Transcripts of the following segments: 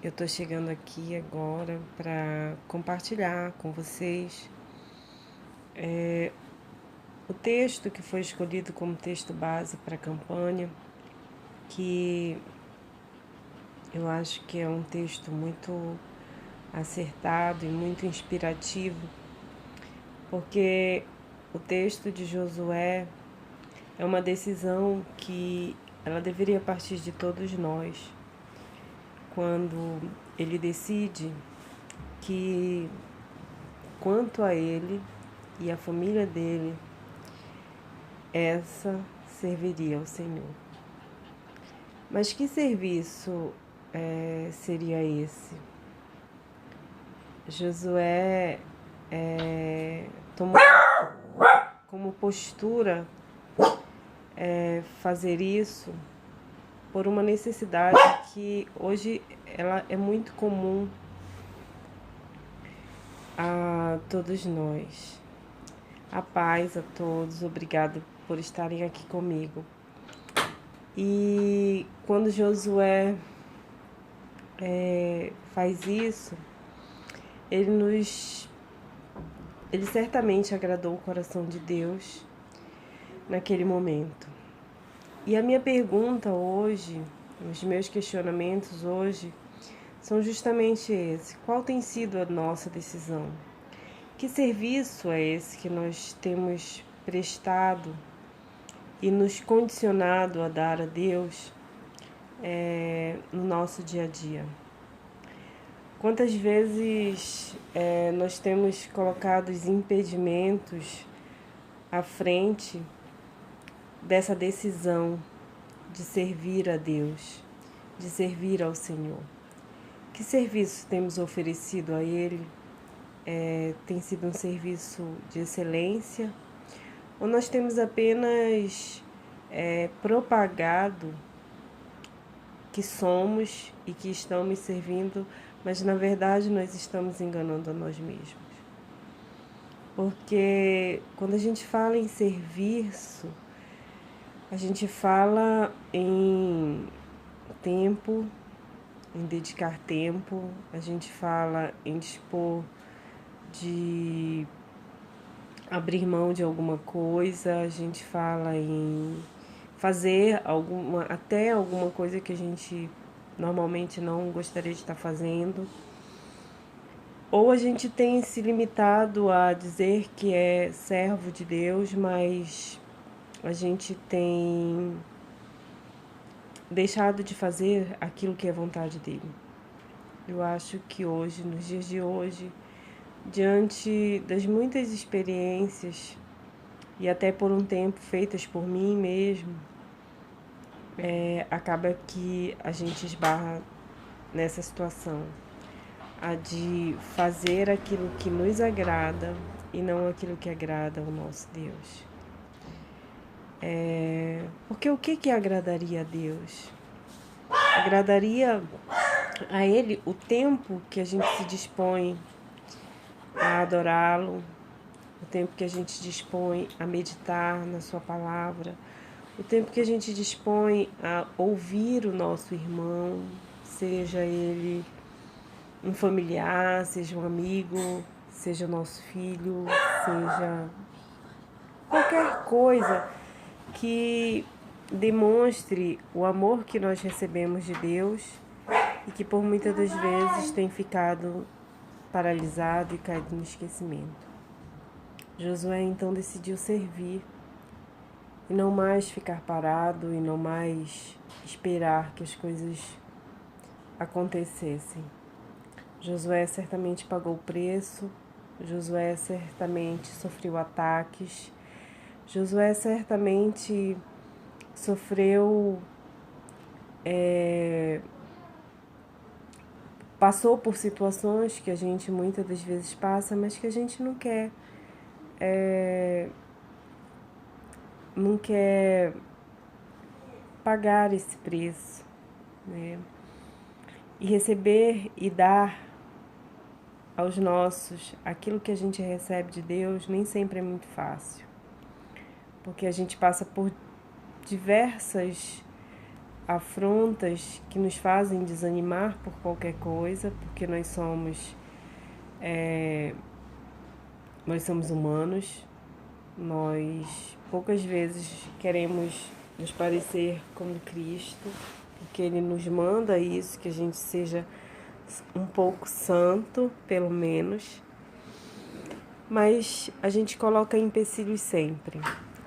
Eu estou chegando aqui agora para compartilhar com vocês o texto que foi escolhido como texto base para a campanha, que eu acho que é um texto muito acertado e muito inspirativo, porque o texto de Josué é uma decisão que ela deveria partir de todos nós, quando ele decide que quanto a ele e a família dele, essa serviria ao Senhor. Mas que serviço seria esse? Josué tomou como postura fazer isso por uma necessidade que hoje ela é muito comum a todos nós. A paz a todos, obrigado por estarem aqui comigo. E quando Josué faz isso, ele certamente agradou o coração de Deus naquele momento. E a minha pergunta hoje, os meus questionamentos hoje, são justamente esse: qual tem sido a nossa decisão? Que serviço é esse que nós temos prestado e nos condicionado a dar a Deus no nosso dia a dia? Quantas vezes nós temos colocado os impedimentos à frente dessa decisão de servir a Deus, de servir ao Senhor? Que serviço temos oferecido a Ele? Tem sido um serviço de excelência? Ou nós temos apenas propagado que somos e que estamos servindo, mas na verdade nós estamos enganando a nós mesmos? Porque quando a gente fala em serviço, a gente fala em tempo, em dedicar tempo, a gente fala em dispor de abrir mão de alguma coisa, a gente fala em fazer até alguma coisa que a gente normalmente não gostaria de estar fazendo. Ou a gente tem se limitado a dizer que é servo de Deus, mas a gente tem deixado de fazer aquilo que é vontade dele. Eu acho que hoje, nos dias de hoje, diante das muitas experiências e até por um tempo feitas por mim mesmo, acaba que a gente esbarra nessa situação, a de fazer aquilo que nos agrada e não aquilo que agrada ao nosso Deus. Porque o que agradaria a Deus? Agradaria a Ele o tempo que a gente se dispõe a adorá-lo, o tempo que a gente dispõe a meditar na sua palavra, o tempo que a gente dispõe a ouvir o nosso irmão, seja ele um familiar, seja um amigo, seja o nosso filho, seja qualquer coisa que demonstre o amor que nós recebemos de Deus e que por muitas das vezes tem ficado paralisado e caído no esquecimento. Josué então decidiu servir e não mais ficar parado e não mais esperar que as coisas acontecessem. Josué certamente pagou o preço, Josué certamente sofreu ataques, Josué certamente sofreu, passou por situações que a gente muitas das vezes passa, mas que a gente não quer pagar esse preço, né? E receber e dar aos nossos aquilo que a gente recebe de Deus nem sempre é muito fácil, porque a gente passa por diversas afrontas que nos fazem desanimar por qualquer coisa, porque nós somos humanos, nós poucas vezes queremos nos parecer como Cristo, porque Ele nos manda isso, que a gente seja um pouco santo, pelo menos, mas a gente coloca empecilhos sempre.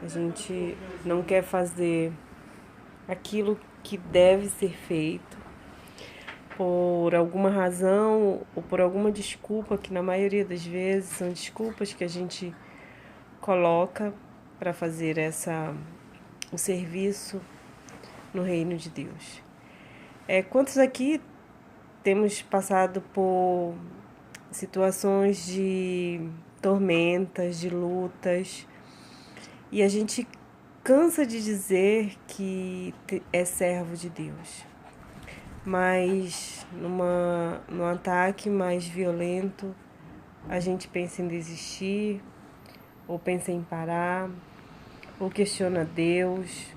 A gente não quer fazer aquilo que deve ser feito por alguma razão ou por alguma desculpa, que na maioria das vezes são desculpas que a gente coloca para fazer o serviço no reino de Deus. Quantos aqui temos passado por situações de tormentas, de lutas, e a gente cansa de dizer que é servo de Deus, mas num ataque mais violento, a gente pensa em desistir, ou pensa em parar, ou questiona Deus,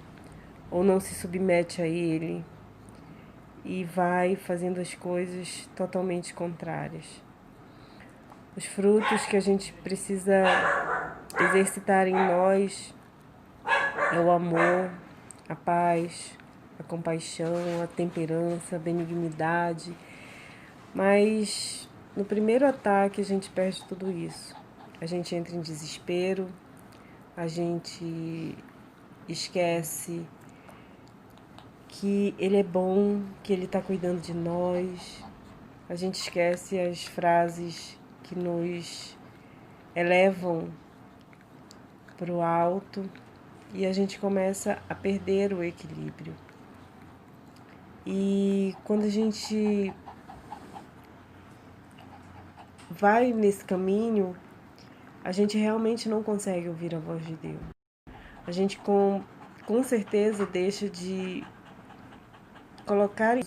ou não se submete a Ele, e vai fazendo as coisas totalmente contrárias. Os frutos que a gente precisa exercitar em nós é o amor, a paz, a compaixão, a temperança, a benignidade. Mas no primeiro ataque a gente perde tudo isso. A gente entra em desespero, a gente esquece que Ele é bom, que Ele está cuidando de nós. A gente esquece as frases que nos elevam para o alto e a gente começa a perder o equilíbrio. E quando a gente vai nesse caminho, a gente realmente não consegue ouvir a voz de Deus. A gente com certeza deixa de colocar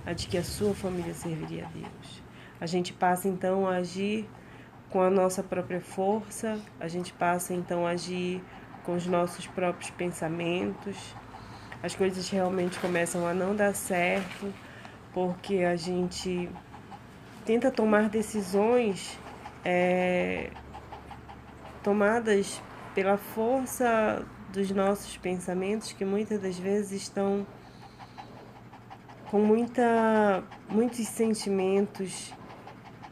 a de que a sua família serviria a Deus. A gente passa então a agir com a nossa própria força, a gente passa então a agir com os nossos próprios pensamentos. As coisas realmente começam a não dar certo, porque a gente tenta tomar decisões tomadas pela força dos nossos pensamentos, que muitas das vezes estão com muitos sentimentos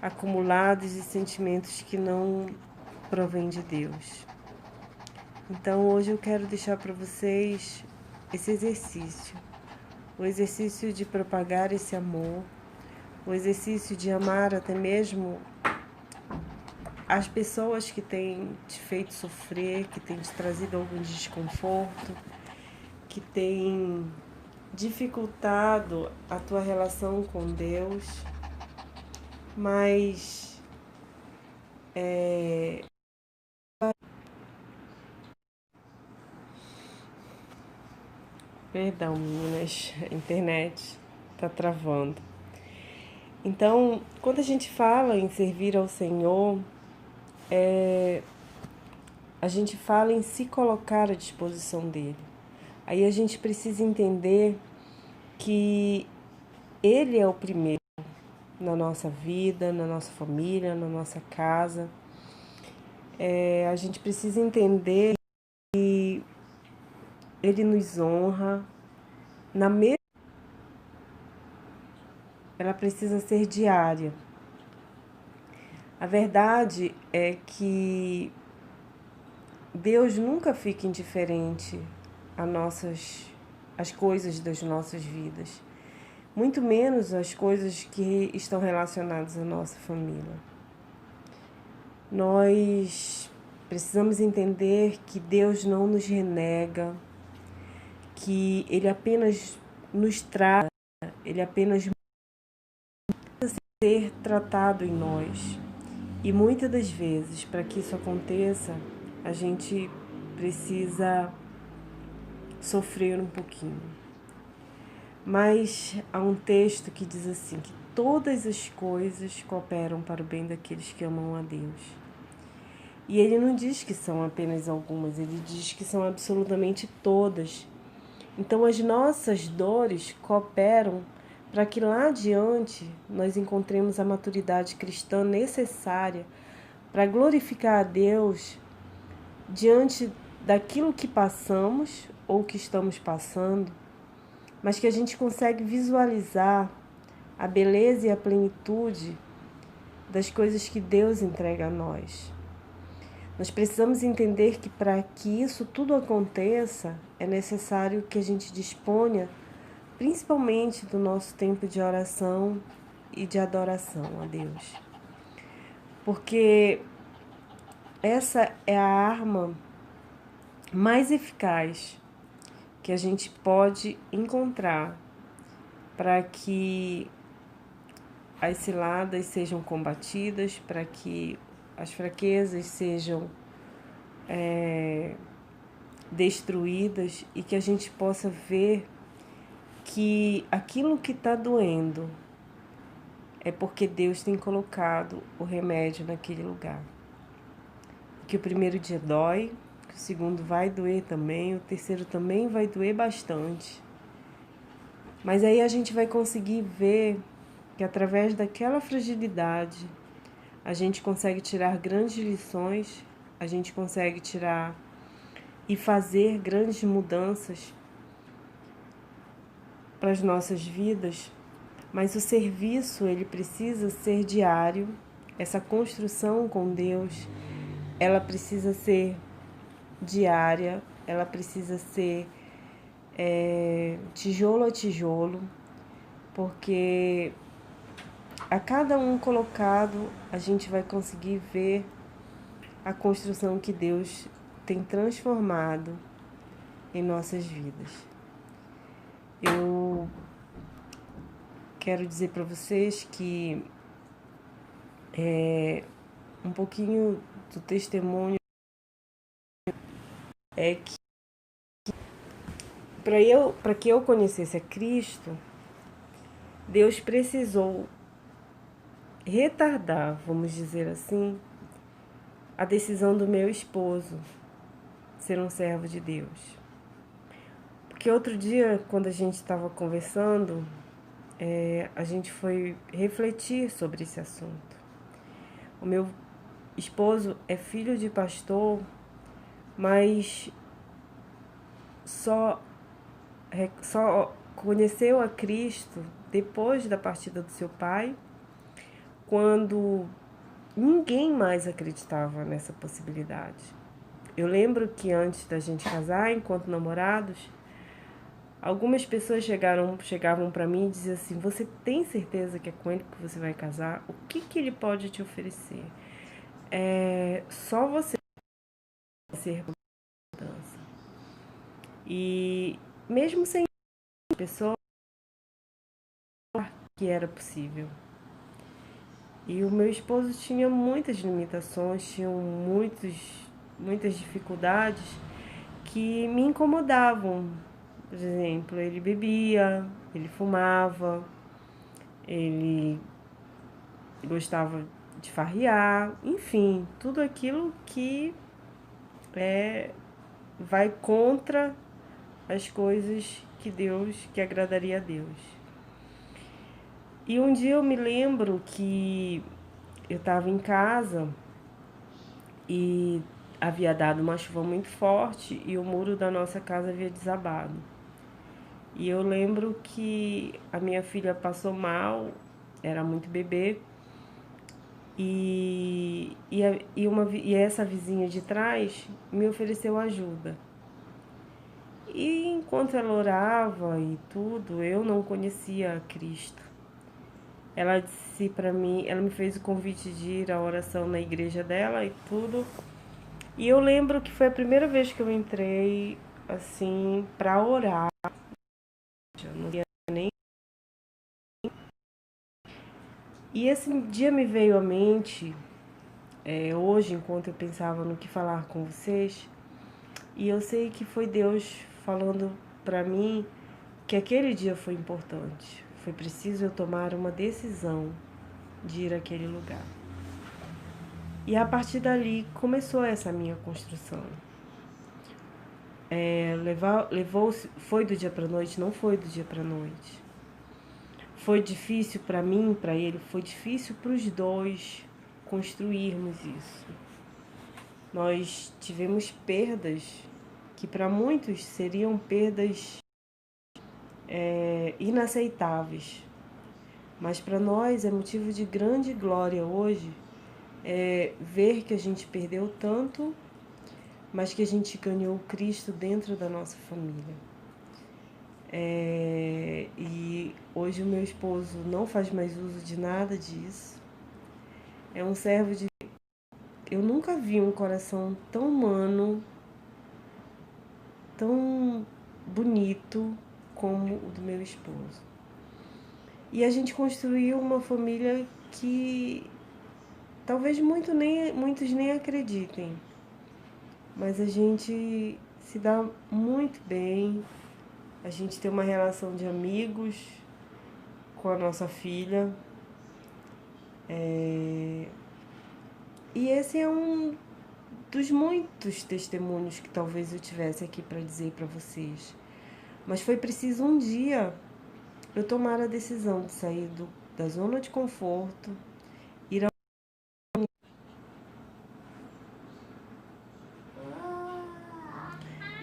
acumulados e sentimentos que não provêm de Deus. Então hoje eu quero deixar para vocês esse exercício, o exercício de propagar esse amor, o exercício de amar até mesmo as pessoas que têm te feito sofrer, que têm te trazido algum desconforto, que têm dificultado a tua relação com Deus, mas perdão, meninas, a internet tá travando. Então, quando a gente fala em servir ao Senhor, a gente fala em se colocar à disposição dele. Aí a gente precisa entender que ele é o primeiro na nossa vida, na nossa família, na nossa casa. A gente precisa entender que ele nos honra na mesma. Ela precisa ser diária. A verdade é que Deus nunca fica indiferente às coisas das nossas vidas, muito menos as coisas que estão relacionadas à nossa família. Nós precisamos entender que Deus não nos renega, que Ele apenas nos trata, Ele apenas ser tratado em nós. E muitas das vezes, para que isso aconteça, a gente precisa sofrer um pouquinho. Mas há um texto que diz assim, que todas as coisas cooperam para o bem daqueles que amam a Deus. E ele não diz que são apenas algumas, ele diz que são absolutamente todas. Então, as nossas dores cooperam para que lá adiante nós encontremos a maturidade cristã necessária para glorificar a Deus diante daquilo que passamos ou que estamos passando, mas que a gente consegue visualizar a beleza e a plenitude das coisas que Deus entrega a nós. Nós precisamos entender que para que isso tudo aconteça, é necessário que a gente disponha principalmente do nosso tempo de oração e de adoração a Deus. Porque essa é a arma mais eficaz que a gente pode encontrar para que as ciladas sejam combatidas, para que as fraquezas sejam destruídas e que a gente possa ver que aquilo que está doendo é porque Deus tem colocado o remédio naquele lugar. Que o primeiro dia dói, que o segundo vai doer também, o terceiro também vai doer bastante. Mas aí a gente vai conseguir ver que através daquela fragilidade a gente consegue tirar grandes lições, a gente consegue tirar e fazer grandes mudanças para as nossas vidas, mas o serviço ele precisa ser diário, essa construção com Deus, ela precisa ser diária, ela precisa ser tijolo a tijolo, porque a cada um colocado a gente vai conseguir ver a construção que Deus tem transformado em nossas vidas. Eu quero dizer para vocês que um pouquinho do testemunho é que para que eu conhecesse a Cristo, Deus precisou retardar, vamos dizer assim, a decisão do meu esposo ser um servo de Deus. Porque outro dia, quando a gente estava conversando, a gente foi refletir sobre esse assunto. O meu esposo é filho de pastor, mas só conheceu a Cristo depois da partida do seu pai, quando ninguém mais acreditava nessa possibilidade. Eu lembro que antes da gente casar, enquanto namorados, algumas pessoas chegavam para mim e diziam assim: você tem certeza que é com ele que você vai casar? O que ele pode te oferecer? Só você ser mudança. E mesmo sem pessoa que era possível. E o meu esposo tinha muitas limitações, tinha muitas dificuldades que me incomodavam. Por exemplo, ele bebia, ele fumava, ele gostava de farrear, enfim, tudo aquilo que vai contra as coisas que agradaria a Deus. E um dia eu me lembro que eu estava em casa e havia dado uma chuva muito forte e o muro da nossa casa havia desabado. E eu lembro que a minha filha passou mal, era muito bebê, e essa vizinha de trás me ofereceu ajuda. E enquanto ela orava e tudo, eu não conhecia a Cristo. Ela disse para mim, ela me fez o convite de ir à oração na igreja dela e tudo. E eu lembro que foi a primeira vez que eu entrei assim para orar. Eu não ia nem. E esse dia me veio à mente hoje, enquanto eu pensava no que falar com vocês, e eu sei que foi Deus falando para mim que aquele dia foi importante. Foi preciso eu tomar uma decisão de ir àquele lugar. E a partir dali começou essa minha construção. Foi do dia para noite? Não foi do dia para noite. Foi difícil para mim, para ele, foi difícil para os dois construirmos isso. Nós tivemos perdas que para muitos seriam perdas inaceitáveis, mas para nós é motivo de grande glória hoje ver que a gente perdeu tanto, mas que a gente ganhou Cristo dentro da nossa família. E hoje o meu esposo não faz mais uso de nada disso. É um servo de... Eu nunca vi um coração tão humano, tão bonito como o do meu esposo. E a gente construiu uma família que talvez muitos nem acreditem, mas a gente se dá muito bem, a gente tem uma relação de amigos com a nossa filha. E esse é um dos muitos testemunhos que talvez eu tivesse aqui para dizer para vocês. Mas foi preciso um dia eu tomar a decisão de sair da zona de conforto, ir ao...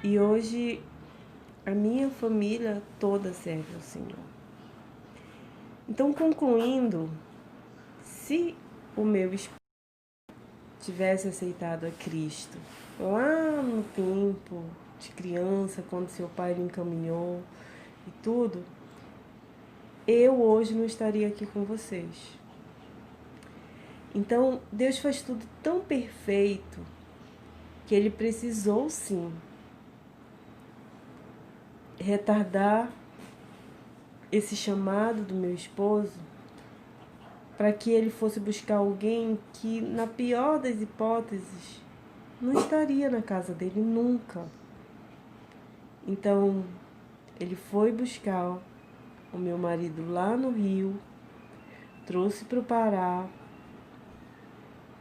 E hoje a minha família toda serve ao Senhor. Então, concluindo, se o meu esposo tivesse aceitado a Cristo lá no tempo de criança, quando seu pai lhe encaminhou e tudo, eu hoje não estaria aqui com vocês. Então, Deus faz tudo tão perfeito que Ele precisou, sim, retardar esse chamado do meu esposo para que ele fosse buscar alguém que, na pior das hipóteses, não estaria na casa dele nunca. Então, ele foi buscar o meu marido lá no Rio, trouxe para o Pará.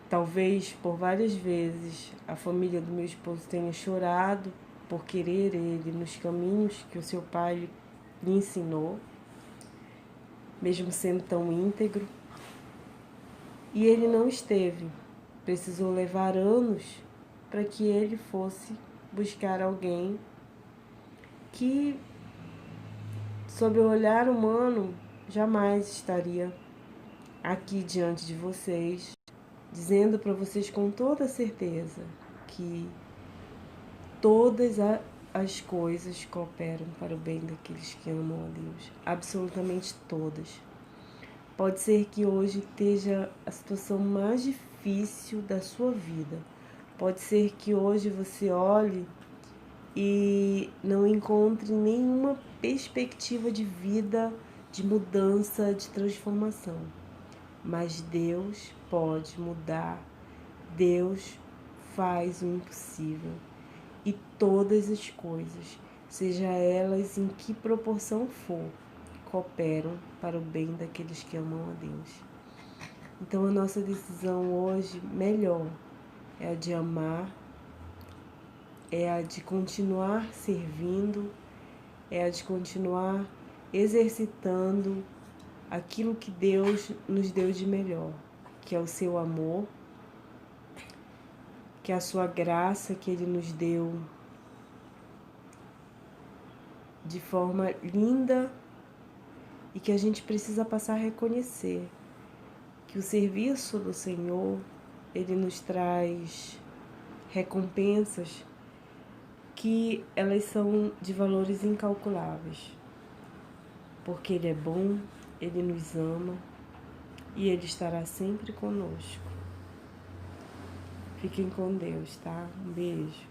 Talvez por várias vezes a família do meu esposo tenha chorado por querer ele nos caminhos que o seu pai lhe ensinou, mesmo sendo tão íntegro. E ele não esteve. Precisou levar anos para que ele fosse buscar alguém que, sob o olhar humano, jamais estaria aqui diante de vocês, dizendo para vocês com toda certeza que todas as coisas cooperam para o bem daqueles que amam a Deus. Absolutamente todas. Pode ser que hoje esteja a situação mais difícil da sua vida. Pode ser que hoje você olhe e não encontre nenhuma perspectiva de vida, de mudança, de transformação. Mas Deus pode mudar. Deus faz o impossível. E todas as coisas, seja elas em que proporção for, cooperam para o bem daqueles que amam a Deus. Então a nossa decisão hoje melhor é a de amar, é a de continuar servindo, é a de continuar exercitando aquilo que Deus nos deu de melhor, que é o seu amor, que é a sua graça que Ele nos deu de forma linda e que a gente precisa passar a reconhecer que o serviço do Senhor, Ele nos traz recompensas que elas são de valores incalculáveis, porque Ele é bom, Ele nos ama e Ele estará sempre conosco. Fiquem com Deus, tá? Um beijo.